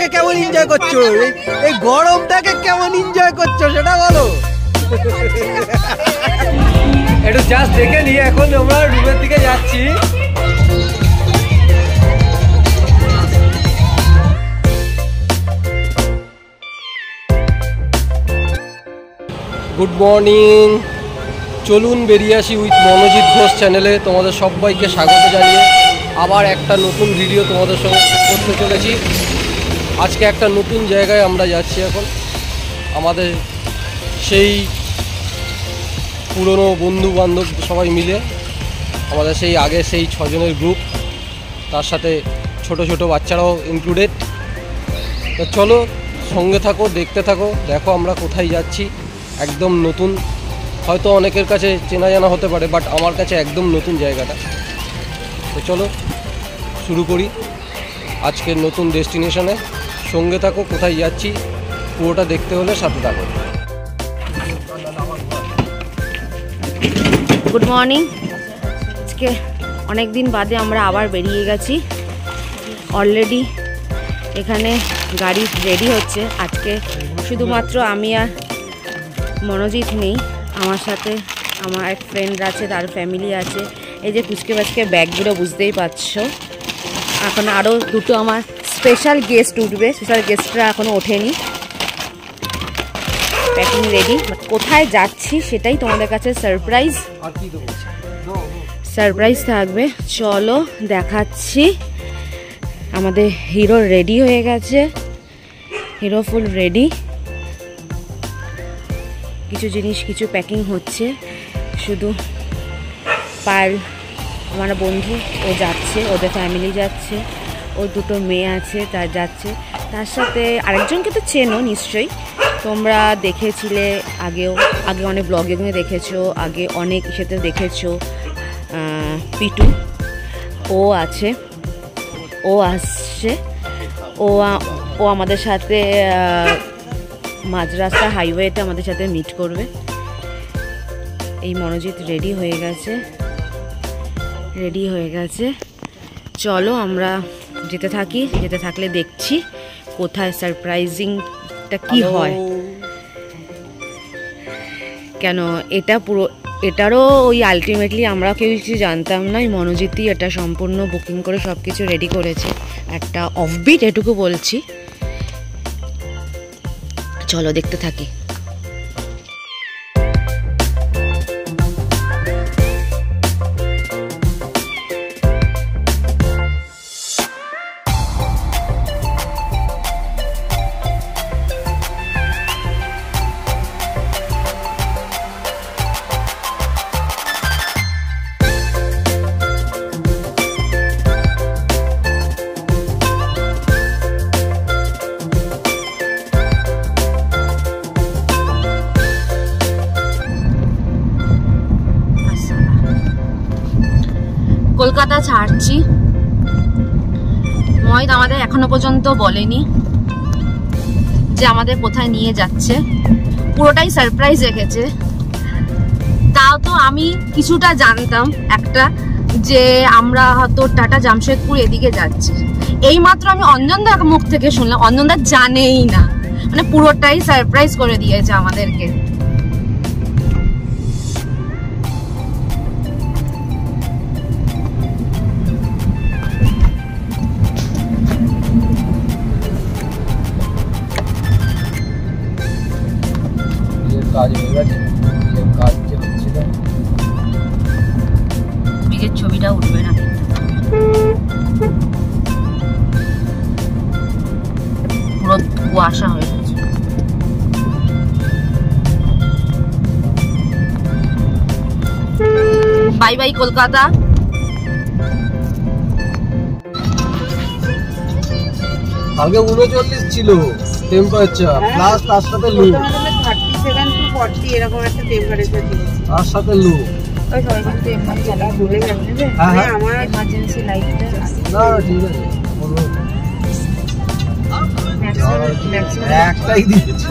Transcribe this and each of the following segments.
গরমটাকে কেমন এনজয় করছো, এই গরমটাকে কেমন এনজয় করছো সেটা বলো। একটু জাস্ট দেখে নিয়ে এখন আমরা রুমের দিকে যাচ্ছি। গুড মর্নিং, চলুন বেরিয়ে আসি উইথ মনোজিৎ ঘোষ চ্যানেলে তোমাদের সবাইকে স্বাগত জানিয়ে আবার একটা নতুন ভিডিও তোমাদের সঙ্গে করতে চলেছি। আজকে একটা নতুন জায়গায় আমরা যাচ্ছি। এখন আমাদের সেই পুরনো বন্ধু বান্ধব সবাই মিলে, আমাদের সেই আগে সেই 6 জনের গ্রুপ, তার সাথে ছোট ছোট বাচ্চারাও ইনক্লুডেড। তো চলো সঙ্গে থাকো, দেখতে থাকো, দেখো আমরা কোথায় যাচ্ছি। একদম নতুন, হয়তো অনেকের কাছে চেনা জানা হতে পারে, বাট আমার কাছে একদম নতুন জায়গাটা। তো চলো শুরু করি আজকের নতুন ডেস্টিনেশনে। সঙ্গে থাকো, কোথায় যাচ্ছি পুরোটা দেখতে হলে সাথে থাকো। Good morning. আজকে অনেক দিন বাদে আমরা আবার বেরিয়ে গেছি। অলরেডি এখানে গাড়ি রেডি হচ্ছে। আজকে শুধুমাত্র আমি আর মনোজিৎ নেই, আমার সাথে আমার এক ফ্রেন্ড আছে, তার ফ্যামিলি আছে। এই যে কুচকে বাচকে ব্যাগগুলো বুঝতেই পারছো। এখন আরও দুটো আমার স্পেশাল গেস্ট উঠবে, স্পেশাল গেস্টরা এখনও ওঠেনি। প্যাকিং রেডি, বাট কোথায় যাচ্ছি সেটাই তোমাদের কাছে সারপ্রাইজ থাকবে। চলো দেখাচ্ছি। আমাদের হিরো রেডি হয়ে গেছে, হিরো ফুল রেডি। কিছু জিনিস কিছু প্যাকিং হচ্ছে, শুধু পায়েল আমার বন্ধু ও যাচ্ছে, ওদের ফ্যামিলি যাচ্ছে, ওর দুটো মেয়ে আছে তার যাচ্ছে। তার সাথে আরেকজনকে তো চেনো নিশ্চয়ই, তোমরা দেখেছিলে আগে অনেক ব্লগে দেখেছো, আগে অনেক ইসেতে দেখেছো। পিটু ও আছে, ও আসছে, ও আমাদের সাথে মাঝ রাস্তা হাইওয়েতে আমাদের সাথে মিট করবে। এই মনোজিৎ রেডি হয়ে গেছে। চলো আমরা যেতে থাকি, যেতে থাকলে দেখছি কোথায় সারপ্রাইজিংটা কি হয়। কেন এটারও ওই আলটিমেটলি আমরা কেউ কিছু জানতাম না, মনোজিৎই এটা সম্পূর্ণ বুকিং করে সব কিছু রেডি করেছে। একটা অফবিট এটুকু বলছি, চলো দেখতে থাকি। কলকাতা ছাড়ছি। মহিত আমাদের এখনো পর্যন্ত বলেনি যে আমাদের কোথায় নিয়ে যাচ্ছে, পুরোটাই সারপ্রাইজ রেখেছে। তাও তো আমি কিছুটা জানতাম, একটা যে আমরা হয়তো টাটা জামশেদপুর এদিকে যাচ্ছি। এইমাত্র আমি অঞ্জনদার মুখ থেকে শুনলাম, অঞ্জনদা জানেই না, মানে পুরোটাই সারপ্রাইজ করে দিয়েছে আমাদেরকে। ব্রিজের ছবিটা উঠবে না, পুরো কুয়াশা হয়ে গেছে। Bye bye Kolkata. আগে 39 ছিল টেম্পারেচার, প্লাস তার সাথে লু 37 to 40 এরকম একটা টেম্পারেচার ছিল, তার সাথে লু। ওই সবাই কিন্তু এমনি চালা ভুলে যাবে না। হ্যাঁ আমার এমার্জেন্সি লাইটটা না ঠিক আছে, বলবো একটাই দিয়েছে।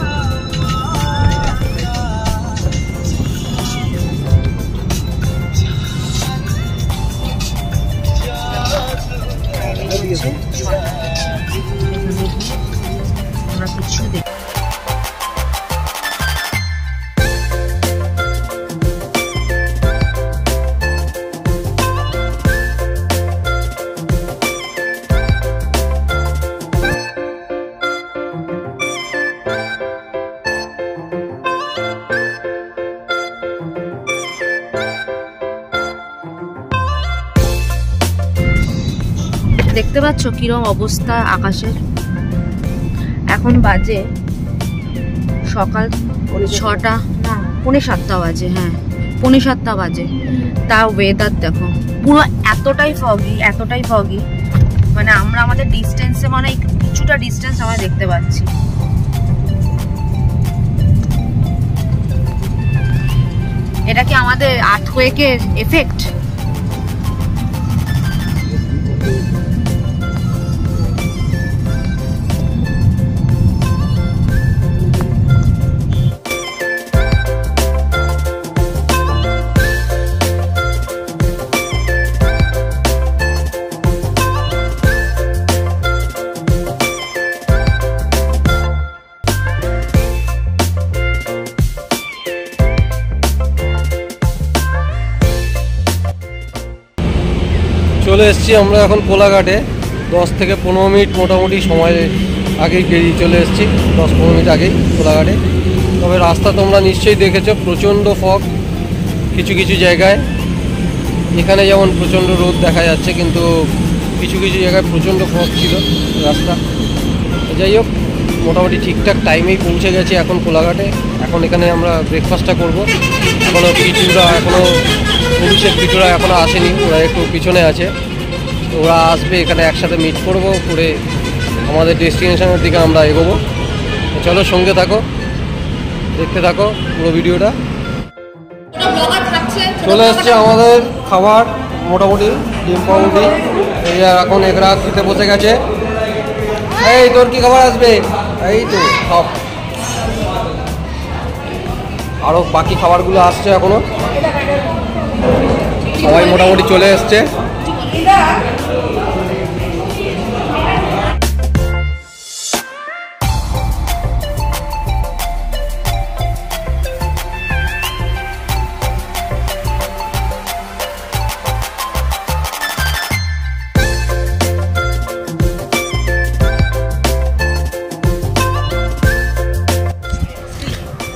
দেখতে পাচ্ছ কিরম অবস্থা আকাশের। এখন বাজে সকাল 6টা না 6:45 বাজে, হ্যাঁ 6:45 বাজে। তা ওয়েদার দেখো পুরো এতটাই ফগি, মানে আমরা আমাদের ডিস্টেন্সে মানে কিছুটা ডিস্টেন্স আমরা দেখতে পাচ্ছি। এটা কি আমাদের আর্থকোয়েকের এফেক্ট? চলে এসেছি আমরা এখন কোলাঘাটে। 10 থেকে 15 মিনিট মোটামুটি সময় আগেই বেরিয়ে চলে এসেছি, 10-15 মিনিট আগেই কোলাঘাটে। তবে রাস্তা তোমরা নিশ্চয়ই দেখেছো, প্রচণ্ড ফগ কিছু কিছু জায়গায়। এখানে যেমন প্রচণ্ড রোদ দেখা যাচ্ছে, কিন্তু কিছু কিছু জায়গায় প্রচণ্ড ফগ ছিল রাস্তা। যাই হোক, মোটামুটি ঠিকঠাক টাইমেই পৌঁছে গেছি এখন কোলাঘাটে। এখন এখানে আমরা ব্রেকফাস্টটা করব। এখনও পুরুষের পিঠুরা এখনও আসেনি, ওরা একটু পিছনে আছে। তো ওরা আসবে, এখানে একসাথে মিট করব, করে আমাদের ডেস্টিনেশনের দিকে আমরা এগোবো। চলো সঙ্গে থাকো, দেখতে থাকো পুরো ভিডিওটা। চলে এসছে আমাদের খাবার, মোটামুটি ডিম পাউরুটি। এই এখন এগরা খেতে বসে গেছে। এই তোর কি খাবার আসবে? এই তো সব, আরও বাকি খাবারগুলো আসছে এখনো। সবাই মোটামুটি চলে এসছে।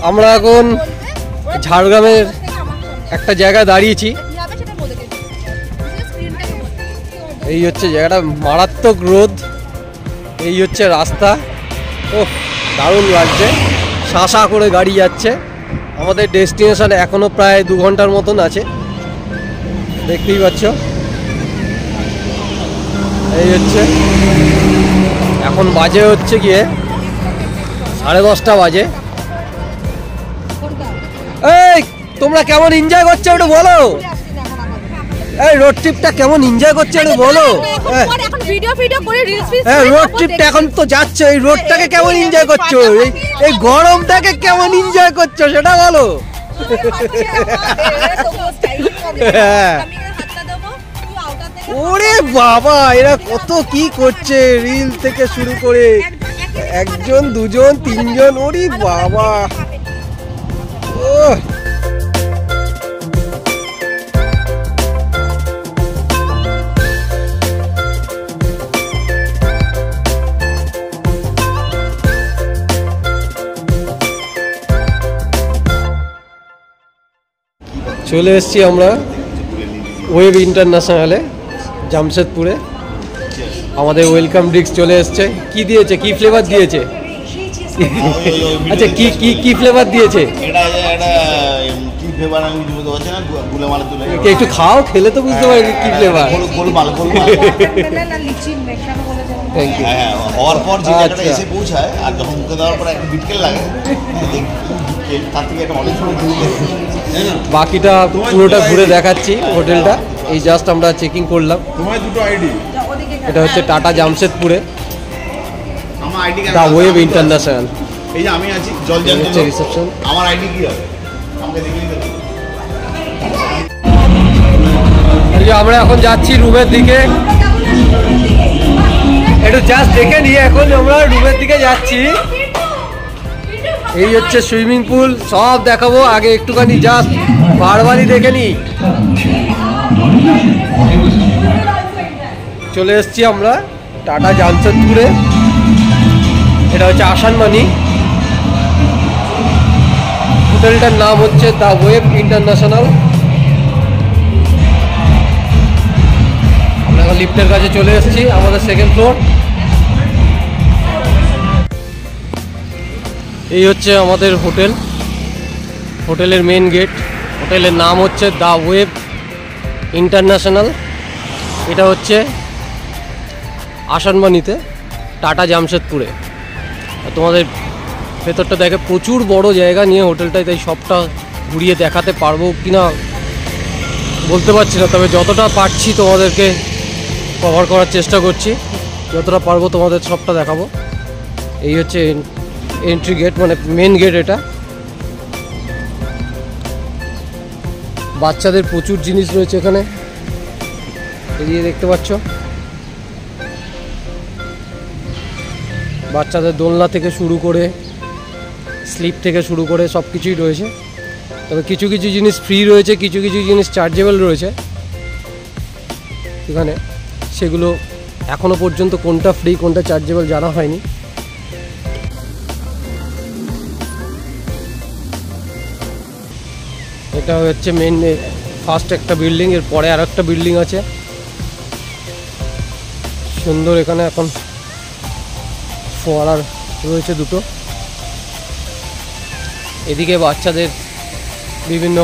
আমরা এখন ঝাড়গ্রামের একটা জায়গায় দাঁড়িয়েছি। এই হচ্ছে জায়গাটা, মারাত্মক রোদ, এই হচ্ছে রাস্তা। ও দারুণ লাগছে, শাঁসা করে গাড়ি যাচ্ছে। আমাদের ডেস্টিনেশনে এখনও প্রায় 2 ঘন্টার মতন আছে, দেখতেই পাচ্ছ। এই হচ্ছে এখন বাজে হচ্ছে গিয়ে 10:30 বাজে। এই তোমরা কেমন এনজয় করছো একটু বলো, এই রোড ট্রিপটা কেমন এনজয় করছো একটু বলো। হ্যাঁ রোড ট্রিপটা এখন তো যাচ্ছে, এই রোডটাকে কেমন এনজয় করছো, এই গরমটাকে কেমন এনজয় করছো সেটা বলো। ওরে বাবা, এরা কত কি করছে, রিল থেকে শুরু করে 1 2 3 ওরে বাবা। চলে এসেছি আমরা ওয়েব ইন্টারন্যাশনালে, জামশেদপুরে। আমাদের ওয়েলকাম ড্রিঙ্কস চলে এসছে। কি দিয়েছে, কি ফ্লেভার দিয়েছে? আচ্ছা কি কি কি ফ্লেভার দিয়েছে? একটু খাও, খেলে তো বুঝতে পারবে কি ফ্লেভার। Thank you. হওয়ার পর যে জায়গাটা এসে পৌঁছায় আর যখন মুখে দেওয়ার পর একটা বিটকেল লাগে, তার থেকে একটা অনেক সময় বাকিটা পুরোটা ঘুরে দেখাচ্ছি হোটেলটা। এই জাস্ট আমরা চেকিং করলাম। তোমার দুটো আইডি, এটা হচ্ছে টাটা জামশেদপুরে আমার আইডি দা ওয়েব ইন্টারন্যাশনাল। এই যে আমি আছি জলজান্ত হচ্ছে রিসেপশন। আমার আইডি কি হবে আমাকে দেখিয়ে দিতে। আমরা এখন যাচ্ছি রুমের দিকে, একটু জাস্ট দেখে নিয়ে এখন আমরা রুমের দিকে যাচ্ছি। এই হচ্ছে সুইমিং পুল, সব দেখাবো, আগে একটুখানি জাস্ট বারবারই দেখে নি। চলে এসছি আমরা টাটা জামশেদপুরে, এটা হচ্ছে আসানমানি। হোটেলটার নাম হচ্ছে দ্য ওয়েব ইন্টারন্যাশনাল। আমরা আমরা লিফটের কাছে চলে এসেছি, আমাদের সেকেন্ড ফ্লোর। এই হচ্ছে আমাদের হোটেল, হোটেলের মেন গেট। হোটেলের নাম হচ্ছে দ্য ওয়েব ইন্টারন্যাশনাল। এটা হচ্ছে আসানবাণীতে, টাটা জামশেদপুরে। তোমাদের ভেতরটা দেখে প্রচুর বড় জায়গা নিয়ে হোটেলটায়, তাই সবটা ঘুরিয়ে দেখাতে পারবো কিনা বলতে পারছি না, তবে যতটা পারছি তোমাদেরকে কভার করার চেষ্টা করছি, যতটা পারবো তোমাদের সবটা দেখাবো। এই হচ্ছে এন্ট্রি গেট, মানে মেন গেট এটা। বাচ্চাদের প্রচুর জিনিস রয়েছে এখানে, এদিকে দেখতে পাচ্ছ। বাচ্চাদের দোলনা থেকে শুরু করে, স্লিপ থেকে শুরু করে সব কিছুই রয়েছে। তবে কিছু কিছু জিনিস ফ্রি রয়েছে, কিছু কিছু জিনিস চার্জেবল রয়েছে এখানে। সেগুলো এখনো পর্যন্ত কোনটা ফ্রি কোনটা চার্জেবল জানা হয়নি। এটা হচ্ছে মেন ফার্স্ট একটা বিল্ডিং, এর পরে আর একটা বিল্ডিং আছে সুন্দর। এখানে এখন ফোয়ারা রয়েছে দুটো। এদিকে বাচ্চাদের বিভিন্ন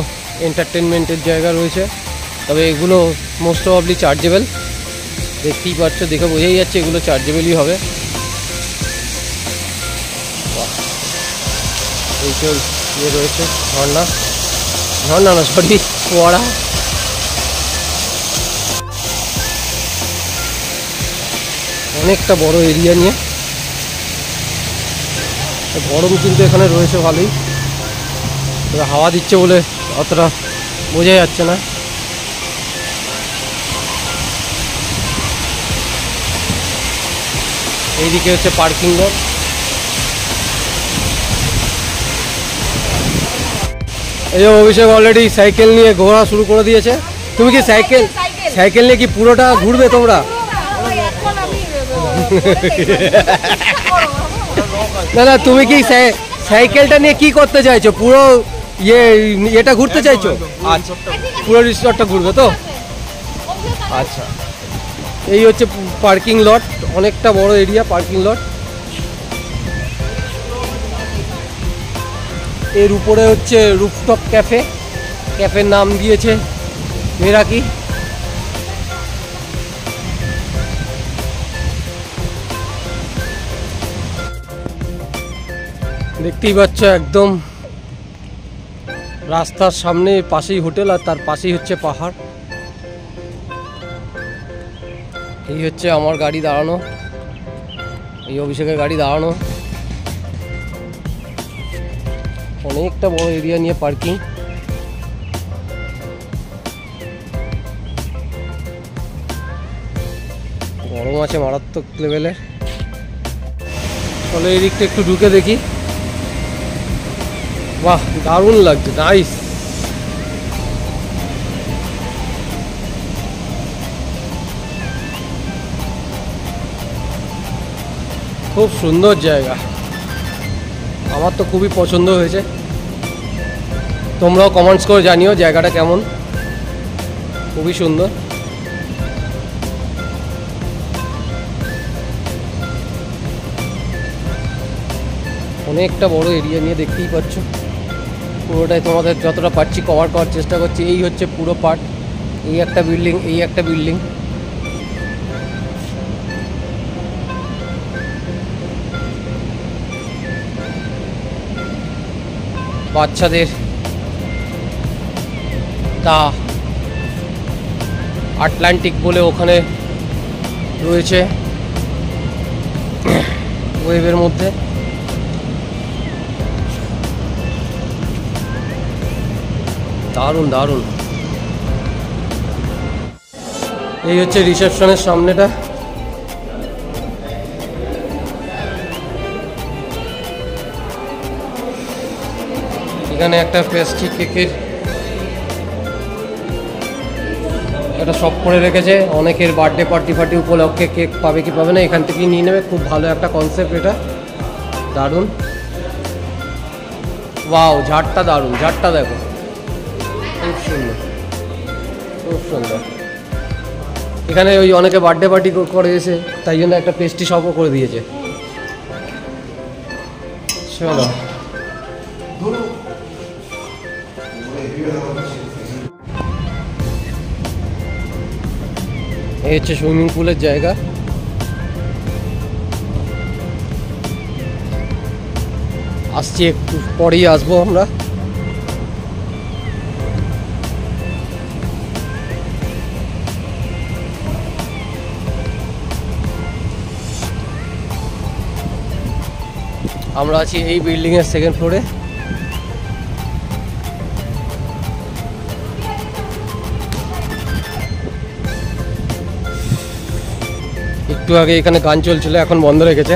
এন্টারটেনমেন্টের জায়গা রয়েছে, তবে এগুলো মোস্ট প্রবাবলি চার্জেবল। দেখতেই পাচ্ছ, দেখে বোঝাই যাচ্ছে এগুলো চার্জেবলই হবে। এই তো ইয়ে রয়েছে ঝর্ণা, ঝর্ণা না সরি ফোয়ারা। অনেকটা বড় এরিয়া নিয়ে, গরম কিন্তু এখানে রয়েছে ভালোই, তবে হাওয়া দিচ্ছে বলে অতটা বোঝা যাচ্ছে না। এইদিকে হচ্ছে পার্কিং লট। এই যে অভিষেক অলরেডি সাইকেল নিয়ে ঘোরা শুরু করে দিয়েছে। তুমি কি সাইকেল নিয়ে কি পুরোটা ঘুরবে তোমরা? না না, তুমি কি সাইকেলটা নিয়ে কি করতে চাইছো? পুরো এটা ঘুরতে চাইছো? আচ্ছা, পুরো রিসর্টটা ঘুরবে তো? আচ্ছা, এই হচ্ছে পার্কিং লট, অনেকটা বড় এরিয়া পার্কিং লট। এর উপরে হচ্ছে রুফটপ ক্যাফে, ক্যাফের নাম দিয়েছে মেরাকি। দেখতেই পাচ্ছ একদম রাস্তার সামনে, পাশেই হোটেল আর তার পাশেই হচ্ছে পাহাড়। এই হচ্ছে আমার গাড়ি দাঁড়ানো, এই অভিষেকের গাড়ি দাঁড়ানো। অনেকটা বড় এরিয়া নিয়ে পার্কিং। গরম আছে মারাত্মক লেভেলের। চলো এই দিকটা একটু ঢুকে দেখি। বাহ, দারুণ লাগছে, নাইস। খুব সুন্দর জায়গা, আমার তো খুবই পছন্দ হয়েছে। তোমরাও কমেন্টস করে জানিও জায়গাটা কেমন। খুবই সুন্দর। অনেকটা বড় এরিয়া নিয়ে, দেখতেই পাচ্ছ। পুরোটাই তোমাদের যতটা পারছি কভার করার চেষ্টা করছি। এই হচ্ছে পুরো পার্ট, এই একটা বিল্ডিং, এই একটা বিল্ডিং। বাচ্চাদের তা আটলান্টিক বলে ওখানে রয়েছে ওয়েবের মধ্যে। দারুণ দারুণ। এই হচ্ছে রিসেপশনের সামনেটা। এখানে একটা পেস্ট্রি কেকের একটা শপ করে রেখেছে। অনেকের বার্থডে পার্টি উপলক্ষে কেক পাবে কি পাবে না এখান থেকেই নিয়ে নেবে। খুব ভালো একটা কনসেপ্ট এটা, দারুণ। ওয়াও, ঝাড়টা দারুণ, ঝাড়টা দেখো, খুব সুন্দর, খুব সুন্দর। এখানে ওই অনেকে বার্থডে পার্টি করে এসে, তাই জন্য একটা পেস্ট্রি শপও করে দিয়েছে। চলো এই হচ্ছে সুইমিং পুলের জায়গা। আসছি, একটু পরেই আসবো আমরা। আমরা আছি এই বিল্ডিং এর সেকেন্ড ফ্লোরে। একটু আগে এখানে গান চলছিল, এখন বন্ধ রেখেছে।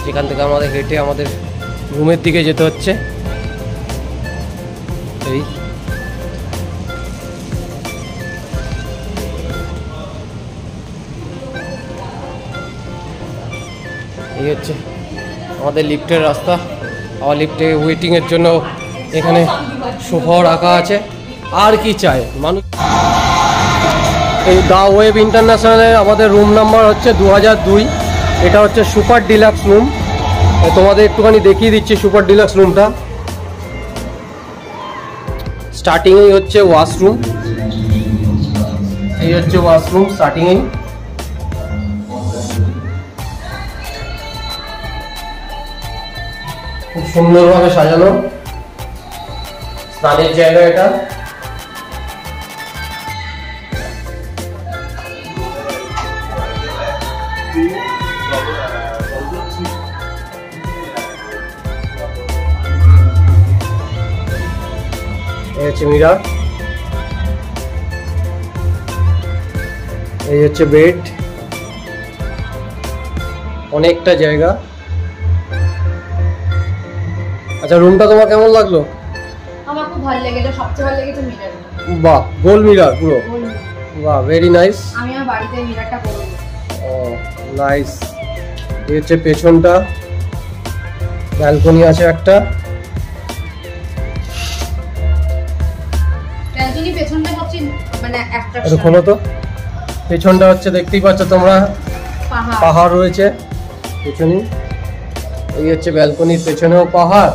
এখান থেকে আমাদের হেঁটে আমাদের রুমের দিকে যেতে হচ্ছে। এই এই হচ্ছে আমাদের লিফটের রাস্তা। আমার লিফটে ওয়েটিংয়ের জন্য এখানে সোফা রাখা আছে। আর কি চাই মানুষ। এই দা ওয়েব ইন্টারন্যাশনালে আমাদের রুম নাম্বার হচ্ছে 2002। এটা হচ্ছে সুপার ডিলাক্স রুম। তোমাদের একটুখানি দেখিয়ে দিচ্ছি সুপার ডিলাক্স রুমটা। স্টার্টিংয়েই হচ্ছে ওয়াশরুম। এই হচ্ছে ওয়াশরুম স্টার্টিংয়েই। খুব সুন্দরভাবে সাজানো স্নানের জায়গা এটা। এই হচ্ছে মিরর, এই হচ্ছে বেড, অনেকটা জায়গা। আচ্ছা, রুমটা তোমার কেমন লাগলো? আমার খুব ভালো লেগেছে, সবচেয়ে ভালো লেগেছে মিরর। বাহ, গোল মিরর পুরো। বাহ, ভেরি নাইস। আমি আমার বাড়িতে মিররটা করব। ও নাইস। এই হচ্ছে পেছনটা, ব্যালকনি আছে একটা। ব্যালকনি পেছনটা সবচেয়ে মানে একটু অ্যাট্রাকশন। খোলো তো। পেছনটা হচ্ছে দেখতেই পাচ্ছ তোমরা, পাহাড়। পাহাড় রয়েছে পেছনে। এই হচ্ছে ব্যালকনির পেছনেও পাহাড়,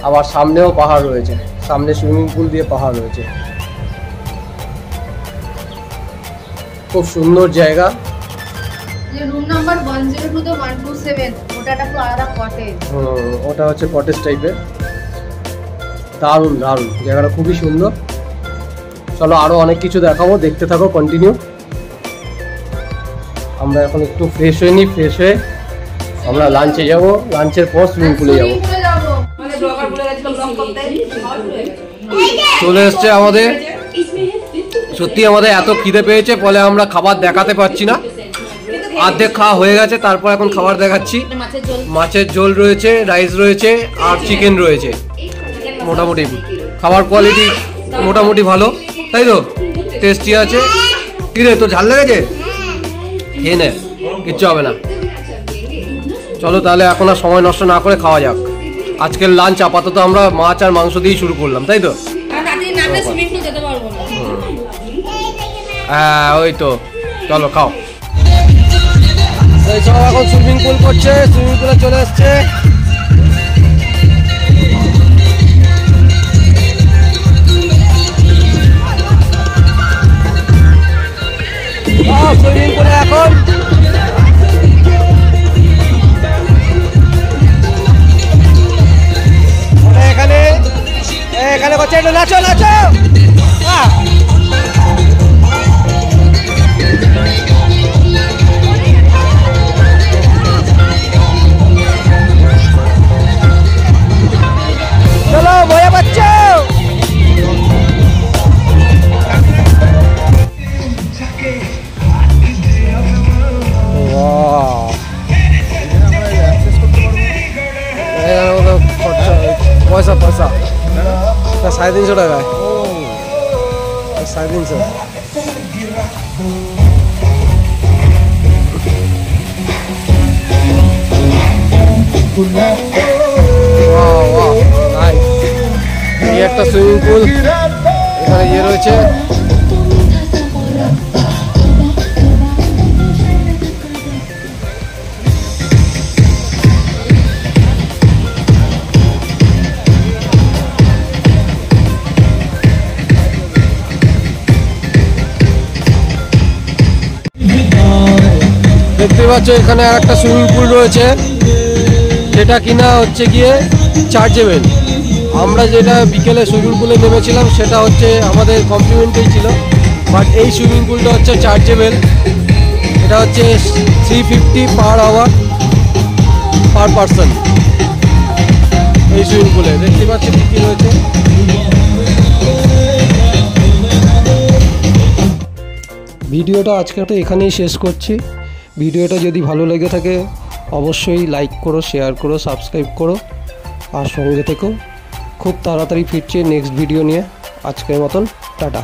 আবার সামনেও পাহাড় রয়েছে। সামনে সুইমিং পুল দিয়ে পাহাড় রয়েছে। খুব সুন্দর জায়গা। যে রুম নাম্বার 102 তো 127, ওটা একটা পুরো আলাদা কটেজ। ওটা হচ্ছে কটেজ টাইপের। দারুণ দারুণ জায়গাটা, খুবই সুন্দর। চলো আরো অনেক কিছু দেখাবো, দেখতে থাকো কন্টিনিউ। আমরা এখন একটু ফ্রেশ হয়ে নিই। ফ্রেশ হয়ে আমরা লাঞ্চে যাব। লাঞ্চের পর সুইমিং পুলে যাবো। মানে ব্লগার বলে গেছিল ব্লগ করতে। চলে এসছে আমাদের। সত্যি আমাদের এত খিদে পেয়েছে, ফলে আমরা খাবার দেখাতে পারছি না। অর্ধেক খাওয়া হয়ে গেছে, তারপর এখন খাবার দেখাচ্ছি। মাছের ঝোল। মাছের ঝোল রয়েছে, রাইস রয়েছে, আর চিকেন রয়েছে। মোটামুটি খাবার কোয়ালিটি মোটামুটি ভালো, তাই তো? টেস্টি আছে। কি রে, তোর ঝাল লেগেছে? খেয়ে নে, কিচ্ছু হবে না। চলো তাহলে এখন আর সময় নষ্ট না করে খাওয়া যাক। আজকের লাঞ্চ আপাতত আমরা মাছ আর মাংস দিয়েই শুরু করলাম, তাই তো? হ্যাঁ, ওই তো। চলো খাও। এই সব এখন সুইমিং পুল করছে, সুইমিং পুলে চলে এসছে। সুইমিং পুলে এখন এখানে এখানে করছে, নাচো নাচো। চলো মজা পাচ্ছ? পয়সা পয়সা 350 টাকায়। 350। এই একটা সুইমিং পুল। এখানে ইয়ে রয়েছে, দেখতে পাচ্ছ এখানে আর একটা সুইমিং পুল রয়েছে, যেটা কিনা হচ্ছে গিয়ে চার্জেবল। আমরা যেটা বিকেলে সুইমিং পুলে নেমেছিলাম সেটা হচ্ছে আমাদের কমপ্লিমেন্টেই ছিল, বাট এই সুইমিং পুলটা হচ্ছে চার্জেবল। এটা হচ্ছে 350 পার আওয়ার পার পারসন। এই সুইমিং পুলে দেখতে পাচ্ছ কী কী রয়েছে। ভিডিওটা আজকে তো এখানেই শেষ করছি। ভিডিওটা যদি ভালো লেগে থাকে অবশ্যই লাইক করো, শেয়ার করো, সাবস্ক্রাইব করো আর সঙ্গে থেকো। খুব তাড়াতাড়ি ফিরছি নেক্সট ভিডিও নিয়ে। আজকের মতন টাটা।